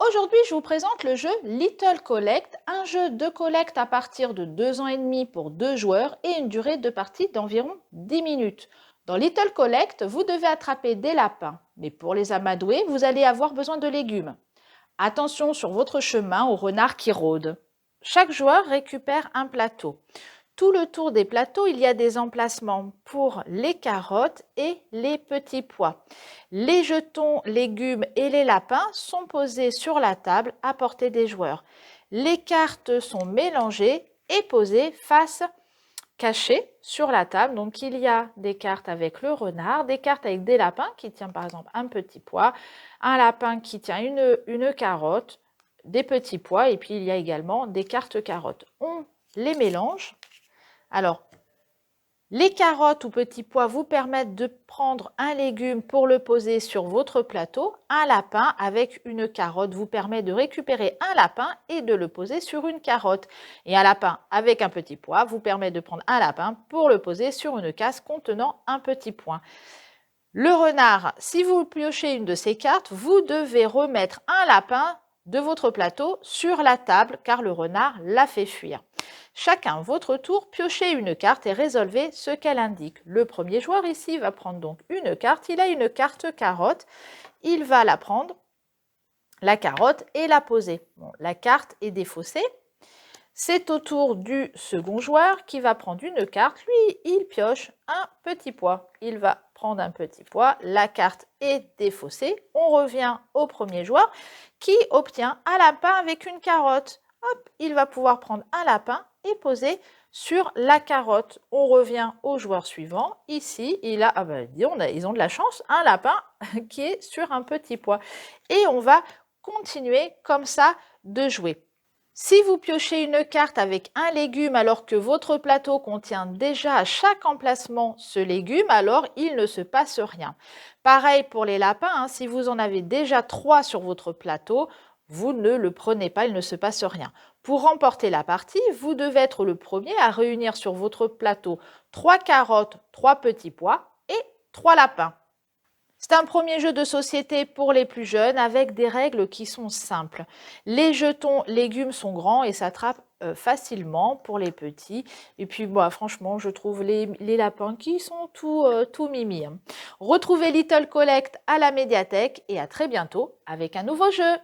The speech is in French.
Aujourd'hui, je vous présente le jeu Little Collect, un jeu de collecte à partir de 2 ans et demi pour 2 joueurs et une durée de partie d'environ 10 minutes. Dans Little Collect, vous devez attraper des lapins, mais pour les amadouer, vous allez avoir besoin de légumes. Attention sur votre chemin aux renards qui rôdent. Chaque joueur récupère un plateau. Tout le tour des plateaux, il y a des emplacements pour les carottes et les petits pois. Les jetons, légumes et les lapins sont posés sur la table à portée des joueurs. Les cartes sont mélangées et posées face cachée sur la table. Donc il y a des cartes avec le renard, des cartes avec des lapins qui tiennent par exemple un petit pois, un lapin qui tient une carotte, des petits pois et puis il y a également des cartes carottes. On les mélange. Alors, les carottes ou petits pois vous permettent de prendre un légume pour le poser sur votre plateau. Un lapin avec une carotte vous permet de récupérer un lapin et de le poser sur une carotte. Et un lapin avec un petit pois vous permet de prendre un lapin pour le poser sur une case contenant un petit pois. Le renard, si vous piochez une de ces cartes, vous devez remettre un lapin de votre plateau sur la table car le renard l'a fait fuir. Chacun, votre tour, piochez une carte et résolvez ce qu'elle indique. Le premier joueur ici va prendre donc une carte. Il a une carte carotte. Il va la prendre, la carotte, et la poser. Bon, la carte est défaussée. C'est au tour du second joueur qui va prendre une carte. Lui, il pioche un petit pois. Il va prendre un petit pois. La carte est défaussée. On revient au premier joueur qui obtient un lapin avec une carotte. Hop, il va pouvoir prendre un lapin et poser sur la carotte. On revient au joueur suivant. Ici, ils ont de la chance, un lapin qui est sur un petit pois. Et on va continuer comme ça de jouer. Si vous piochez une carte avec un légume alors que votre plateau contient déjà à chaque emplacement ce légume, alors il ne se passe rien. Pareil pour les lapins, si vous en avez déjà 3 sur votre plateau, vous ne le prenez pas, il ne se passe rien. Pour remporter la partie, vous devez être le premier à réunir sur votre plateau 3 carottes, 3 petits pois et 3 lapins. C'est un premier jeu de société pour les plus jeunes avec des règles qui sont simples. Les jetons légumes sont grands et s'attrapent facilement pour les petits. Et puis, franchement, je trouve les lapins qui sont tout mimi. Retrouvez Little Collect à la médiathèque et à très bientôt avec un nouveau jeu.